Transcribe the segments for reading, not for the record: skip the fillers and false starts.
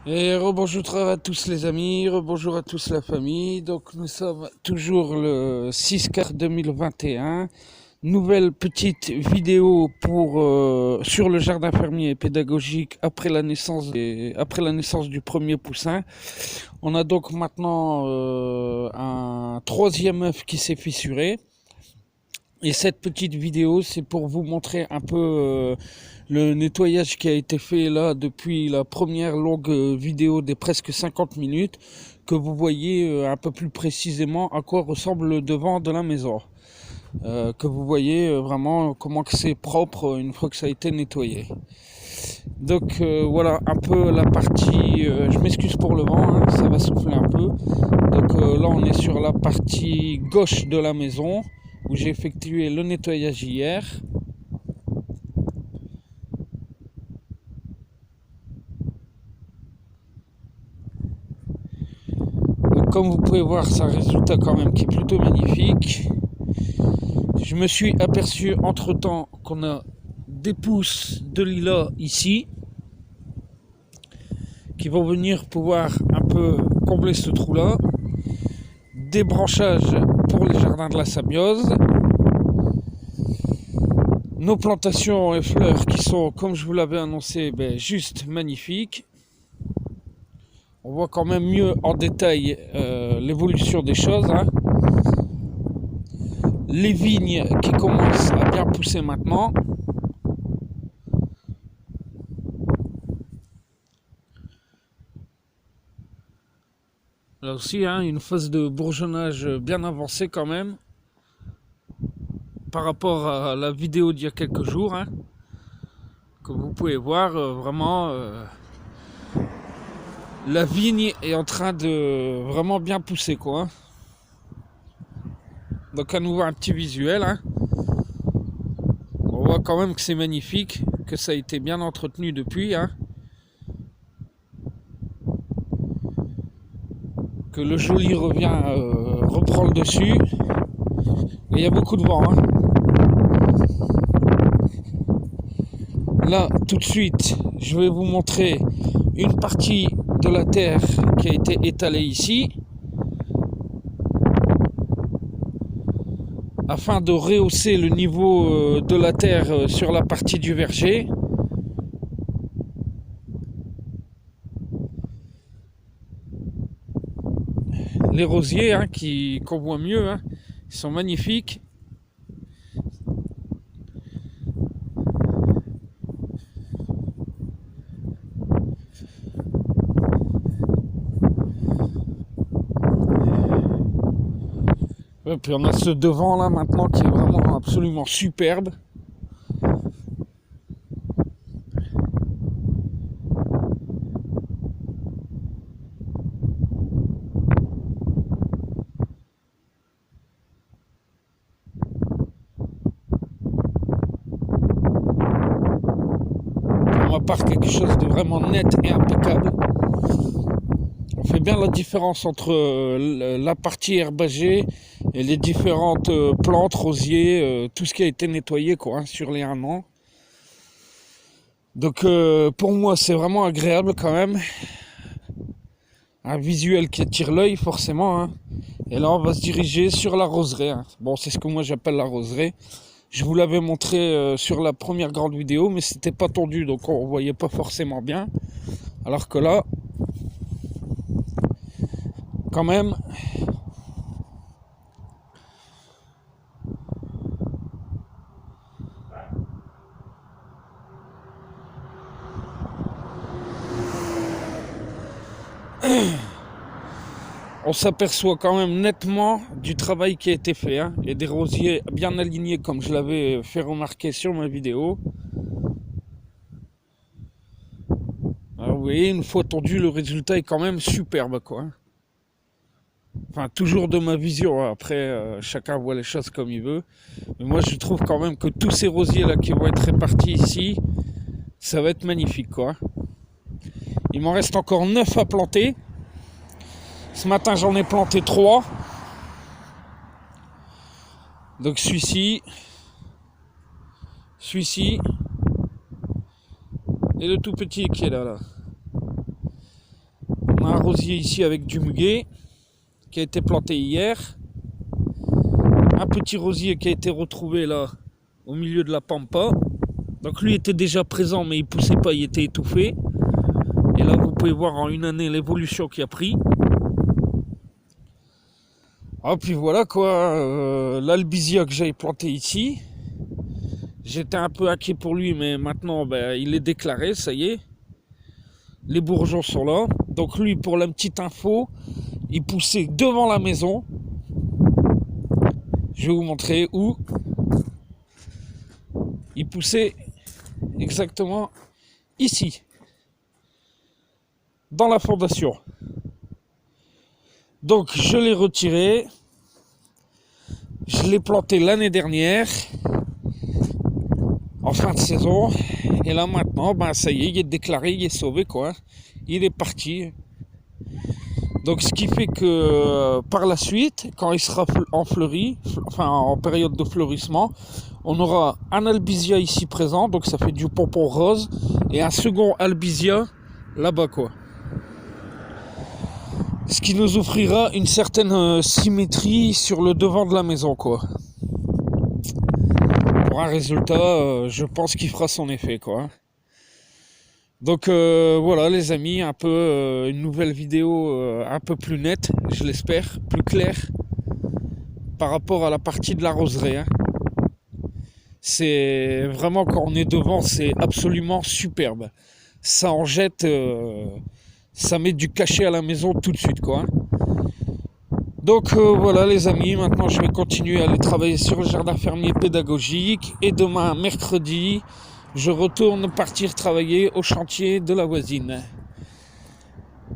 Et rebonjour à tous les amis, rebonjour à tous la famille. Donc nous sommes toujours le 6/4 2021. Nouvelle petite vidéo sur le jardin fermier et pédagogique après la naissance du premier poussin. On a donc maintenant un troisième œuf qui s'est fissuré. Et cette petite vidéo, c'est pour vous montrer un peu le nettoyage qui a été fait là depuis la première longue vidéo des presque 50 minutes, que vous voyez un peu plus précisément à quoi ressemble le devant de la maison. Que vous voyez vraiment comment que c'est propre une fois que ça a été nettoyé. Donc voilà un peu la partie, je m'excuse pour le vent, hein, ça va souffler un peu. Donc là on est sur la partie gauche de la maison où j'ai effectué le nettoyage hier. Donc, comme vous pouvez voir, c'est un résultat quand même qui est plutôt magnifique. Je me suis aperçu entre temps qu'on a des pousses de lilas ici qui vont venir pouvoir un peu combler ce trou là. Des branchages pour les jardins de la Sabiose. Nos plantations et fleurs qui sont, comme je vous l'avais annoncé, juste magnifiques. On voit quand même mieux en détail l'évolution des choses. Hein. Les vignes qui commencent à bien pousser maintenant. Là aussi, hein, une phase de bourgeonnage bien avancée quand même. Par rapport à la vidéo d'il y a quelques jours. Hein. Comme vous pouvez voir, vraiment... la vigne est en train de vraiment bien pousser, quoi. Hein. Donc à nouveau un petit visuel. Hein. On voit quand même que c'est magnifique, que ça a été bien entretenu depuis. Hein. Que le joli reprend le dessus. Et il y a beaucoup de vent. Hein. Là, tout de suite, je vais vous montrer une partie de la terre qui a été étalée ici. Afin de rehausser le niveau de la terre sur la partie du verger. Les rosiers, hein, qu'on voit mieux, hein, ils sont magnifiques. Et puis on a ce devant là maintenant qui est vraiment absolument superbe. Pour ma part, quelque chose de vraiment net et impeccable. On fait bien la différence entre la partie herbagée et les différentes plantes, rosiers, tout ce qui a été nettoyé quoi, hein, sur les 1 an. Donc pour moi c'est vraiment agréable quand même. Un visuel qui attire l'œil forcément. Hein. Et là on va se diriger sur la roseraie. Hein. Bon, c'est ce que moi j'appelle la roseraie. Je vous l'avais montré sur la première grande vidéo, mais c'était pas tendu, donc on voyait pas forcément bien. Alors que là, quand même, on s'aperçoit quand même nettement du travail qui a été fait. Hein, et des rosiers bien alignés comme je l'avais fait remarquer sur ma vidéo. Alors, vous voyez, une fois tendu, le résultat est quand même superbe, quoi. Enfin, toujours de ma vision. Après, chacun voit les choses comme il veut. Mais moi, je trouve quand même que tous ces rosiers-là qui vont être répartis ici, ça va être magnifique, quoi. Il m'en reste encore 9 à planter. Ce matin, j'en ai planté 3. Donc celui-ci et le tout petit qui est là. a un rosier ici avec du muguet qui a été planté hier. Un petit rosier qui a été retrouvé là au milieu de la pampa. Donc lui était déjà présent mais il poussait pas, il était étouffé. Et là vous pouvez voir en une année l'évolution qu'il a pris. Ah puis voilà quoi, l'albizia que j'avais planté ici. J'étais un peu inquiet pour lui mais maintenant il est déclaré, ça y est. Les bourgeons sont là. Donc lui, pour la petite info, il poussait devant la maison. Je vais vous montrer où. Il poussait exactement ici, dans la fondation. Donc je l'ai retiré. Je l'ai planté l'année dernière, en fin de saison. Et là maintenant, ça y est, il est déclaré, il est sauvé quoi. Il est parti. Donc ce qui fait que par la suite, quand il sera en période de fleurissement, on aura un albizia ici présent, donc ça fait du pompon rose, et un second albizia là-bas quoi. Ce qui nous offrira une certaine symétrie sur le devant de la maison quoi. Pour un résultat, je pense qu'il fera son effet quoi. Donc voilà les amis, un peu une nouvelle vidéo un peu plus nette, je l'espère, plus claire par rapport à la partie de la roseraie. Hein. C'est vraiment quand on est devant, c'est absolument superbe. Ça en jette, ça met du cachet à la maison tout de suite quoi. Donc voilà les amis, maintenant je vais continuer à aller travailler sur le jardin fermier pédagogique et demain mercredi, je retourne partir travailler au chantier de la voisine.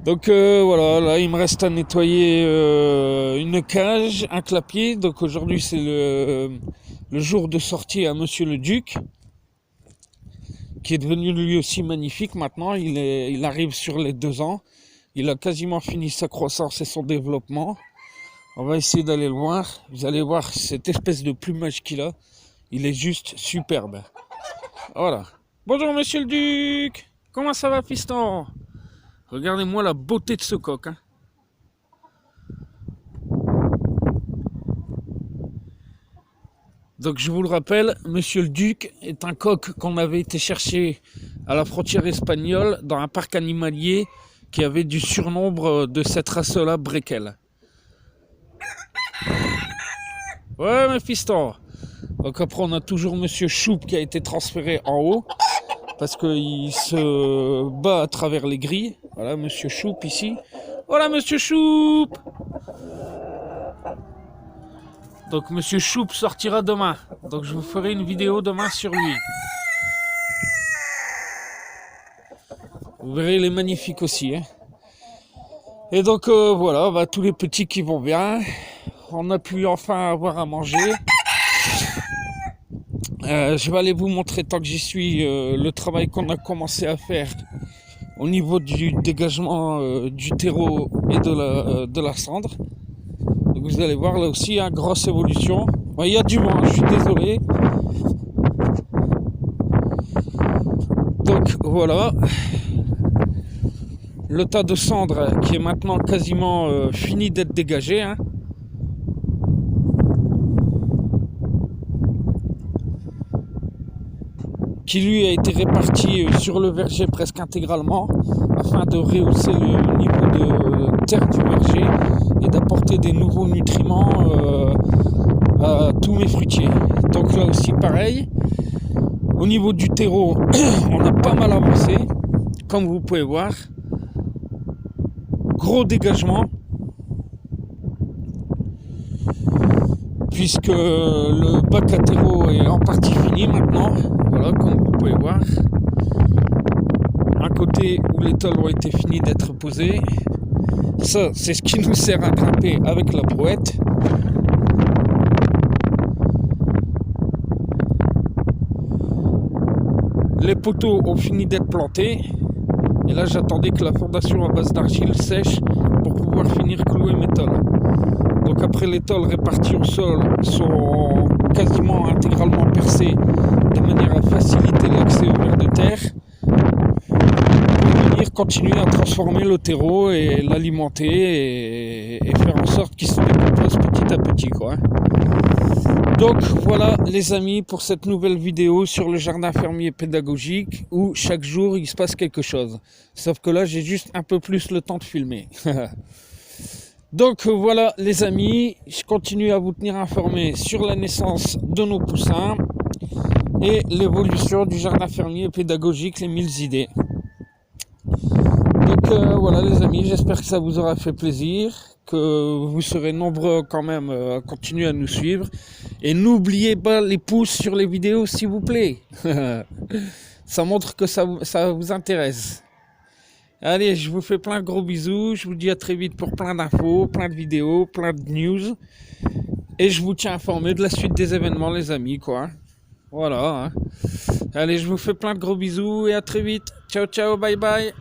Donc voilà, là il me reste à nettoyer une cage, un clapier. Donc aujourd'hui c'est le jour de sortie à Monsieur le Duc, qui est devenu lui aussi magnifique maintenant. Il arrive sur les 2 ans. Il a quasiment fini sa croissance et son développement. On va essayer d'aller le voir. Vous allez voir cette espèce de plumage qu'il a. Il est juste superbe. Voilà. Bonjour Monsieur le Duc. Comment ça va fiston? Regardez-moi la beauté de ce coq. Hein. Donc je vous le rappelle, Monsieur le Duc est un coq qu'on avait été chercher à la frontière espagnole dans un parc animalier qui avait du surnombre de cette race-là, Breckel. Ouais mes fistons. Donc après on a toujours Monsieur Choupe qui a été transféré en haut parce qu'il se bat à travers les grilles. Voilà Monsieur Choupe ici. Voilà Monsieur Choupe. Donc Monsieur Choupe sortira demain. Donc je vous ferai une vidéo demain sur lui. Vous verrez, il est magnifique aussi. Hein. Et donc voilà, tous les petits qui vont bien. On a pu enfin avoir à manger. Je vais aller vous montrer, tant que j'y suis, le travail qu'on a commencé à faire au niveau du dégagement du terreau et de la cendre. Donc vous allez voir là aussi, hein, grosse évolution. Bon, il y a du vent, je suis désolé. Donc voilà. Le tas de cendre qui est maintenant quasiment fini d'être dégagé. Hein. Qui lui a été réparti sur le verger presque intégralement afin de rehausser le niveau de terre du verger et d'apporter des nouveaux nutriments à tous mes fruitiers. Donc là aussi pareil, au niveau du terreau, on a pas mal avancé, comme vous pouvez voir. Gros dégagement, puisque le bac à terreau est en partie fini maintenant. Voilà, comme vous pouvez voir. Un côté où les tôles ont été finies d'être posées. Ça, c'est ce qui nous sert à grimper avec la brouette. Les poteaux ont fini d'être plantés. Et là, j'attendais que la fondation à base d'argile sèche pour pouvoir finir clouer mes tôles. Donc après, les tôles réparties au sol sont quasiment intégralement percées de manière à faciliter l'accès aux vers de terre. venir continuer à transformer le terreau et l'alimenter et faire en sorte qu'il se décompose petit à petit, quoi. Donc voilà les amis pour cette nouvelle vidéo sur le jardin fermier pédagogique où chaque jour il se passe quelque chose. Sauf que là j'ai juste un peu plus le temps de filmer. Donc voilà les amis, je continue à vous tenir informés sur la naissance de nos poussins et l'évolution du jardin fermier pédagogique, les 1000 idées. Donc voilà les amis, j'espère que ça vous aura fait plaisir, que vous serez nombreux quand même à continuer à nous suivre. Et n'oubliez pas les pouces sur les vidéos s'il vous plaît. Ça montre que ça vous intéresse. Allez, je vous fais plein de gros bisous, je vous dis à très vite pour plein d'infos, plein de vidéos, plein de news. Et je vous tiens informé de la suite des événements les amis, quoi. Voilà. Hein. Allez, je vous fais plein de gros bisous et à très vite. Ciao, ciao, bye bye.